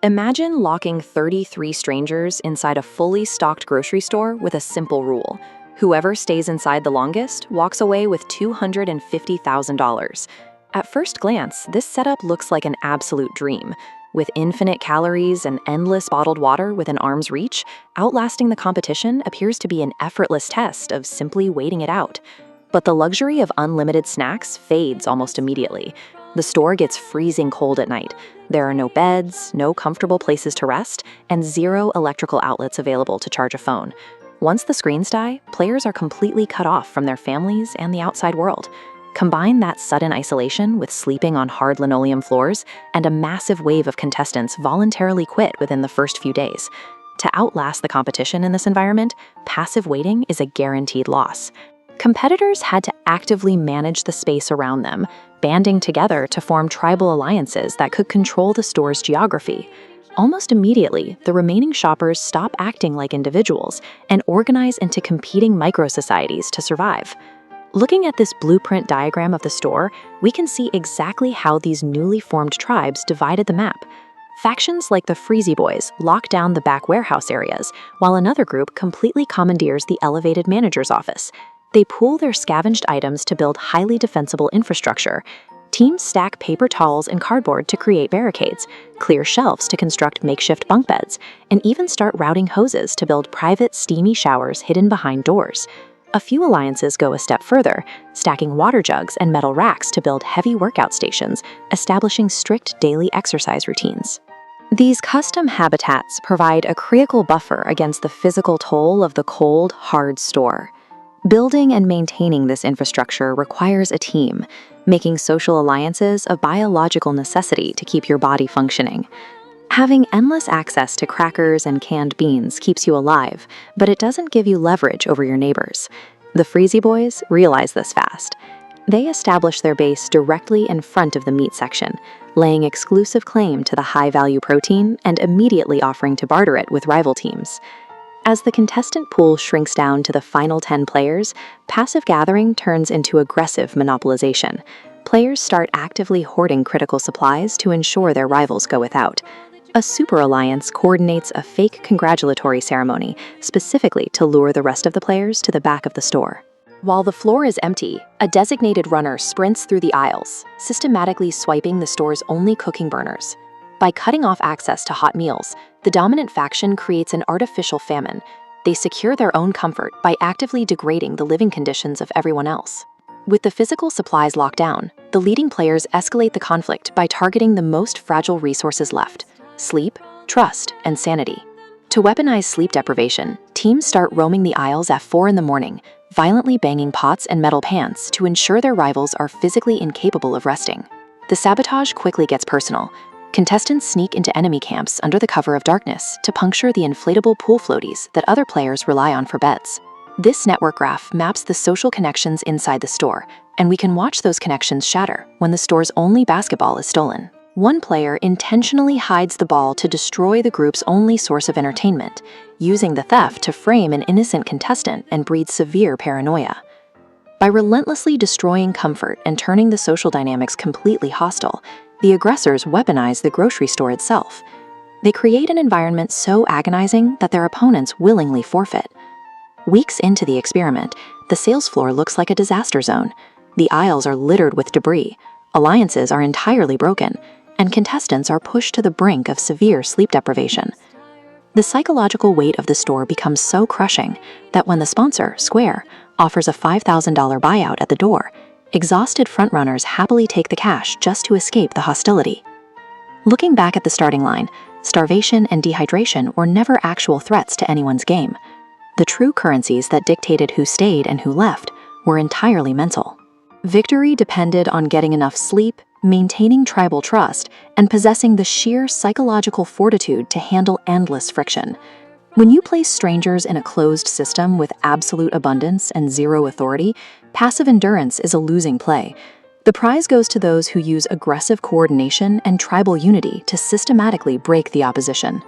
Imagine locking 33 strangers inside a fully stocked grocery store with a simple rule. Whoever stays inside the longest walks away with $250,000. At first glance, this setup looks like an absolute dream. With infinite calories and endless bottled water within arm's reach, outlasting the competition appears to be an effortless test of simply waiting it out. But the luxury of unlimited snacks fades almost immediately. The store gets freezing cold at night. There are no beds, no comfortable places to rest, and zero electrical outlets available to charge a phone. Once the screens die, players are completely cut off from their families and the outside world. Combine that sudden isolation with sleeping on hard linoleum floors, and a massive wave of contestants voluntarily quit within the first few days. To outlast the competition in this environment, passive waiting is a guaranteed loss. Competitors had to actively manage the space around them, banding together to form tribal alliances that could control the store's geography. Almost immediately, the remaining shoppers stop acting like individuals and organize into competing micro-societies to survive. Looking at this blueprint diagram of the store, we can see exactly how these newly formed tribes divided the map. Factions like the Freezy Boys lock down the back warehouse areas, while another group completely commandeers the elevated manager's office. They pool their scavenged items to build highly defensible infrastructure. Teams stack paper towels and cardboard to create barricades, clear shelves to construct makeshift bunk beds, and even start routing hoses to build private, steamy showers hidden behind doors. A few alliances go a step further, stacking water jugs and metal racks to build heavy workout stations, establishing strict daily exercise routines. These custom habitats provide a critical buffer against the physical toll of the cold, hard store. Building and maintaining this infrastructure requires a team, making social alliances a biological necessity to keep your body functioning. Having endless access to crackers and canned beans keeps you alive, but it doesn't give you leverage over your neighbors. The Freezy Boys realize this fast. They establish their base directly in front of the meat section, laying exclusive claim to the high-value protein and immediately offering to barter it with rival teams. As the contestant pool shrinks down to the final 10 players, passive gathering turns into aggressive monopolization. Players start actively hoarding critical supplies to ensure their rivals go without. A super alliance coordinates a fake congratulatory ceremony specifically to lure the rest of the players to the back of the store. While the floor is empty, a designated runner sprints through the aisles, systematically swiping the store's only cooking burners. By cutting off access to hot meals, the dominant faction creates an artificial famine. They secure their own comfort by actively degrading the living conditions of everyone else. With the physical supplies locked down, the leading players escalate the conflict by targeting the most fragile resources left: sleep, trust, and sanity. To weaponize sleep deprivation, teams start roaming the aisles at 4 in the morning, violently banging pots and metal pans to ensure their rivals are physically incapable of resting. The sabotage quickly gets personal. Contestants sneak into enemy camps under the cover of darkness to puncture the inflatable pool floaties that other players rely on for beds. This network graph maps the social connections inside the store, and we can watch those connections shatter when the store's only basketball is stolen. One player intentionally hides the ball to destroy the group's only source of entertainment, using the theft to frame an innocent contestant and breed severe paranoia. By relentlessly destroying comfort and turning the social dynamics completely hostile, the aggressors weaponize the grocery store itself. They create an environment so agonizing that their opponents willingly forfeit. Weeks into the experiment, the sales floor looks like a disaster zone. The aisles are littered with debris, alliances are entirely broken, and contestants are pushed to the brink of severe sleep deprivation. The psychological weight of the store becomes so crushing that when the sponsor, Square, offers a $5,000 buyout at the door, exhausted frontrunners happily take the cash just to escape the hostility. Looking back at the starting line, starvation and dehydration were never actual threats to anyone's game. The true currencies that dictated who stayed and who left were entirely mental. Victory depended on getting enough sleep, maintaining tribal trust, and possessing the sheer psychological fortitude to handle endless friction. When you place strangers in a closed system with absolute abundance and zero authority, passive endurance is a losing play. The prize goes to those who use aggressive coordination and tribal unity to systematically break the opposition.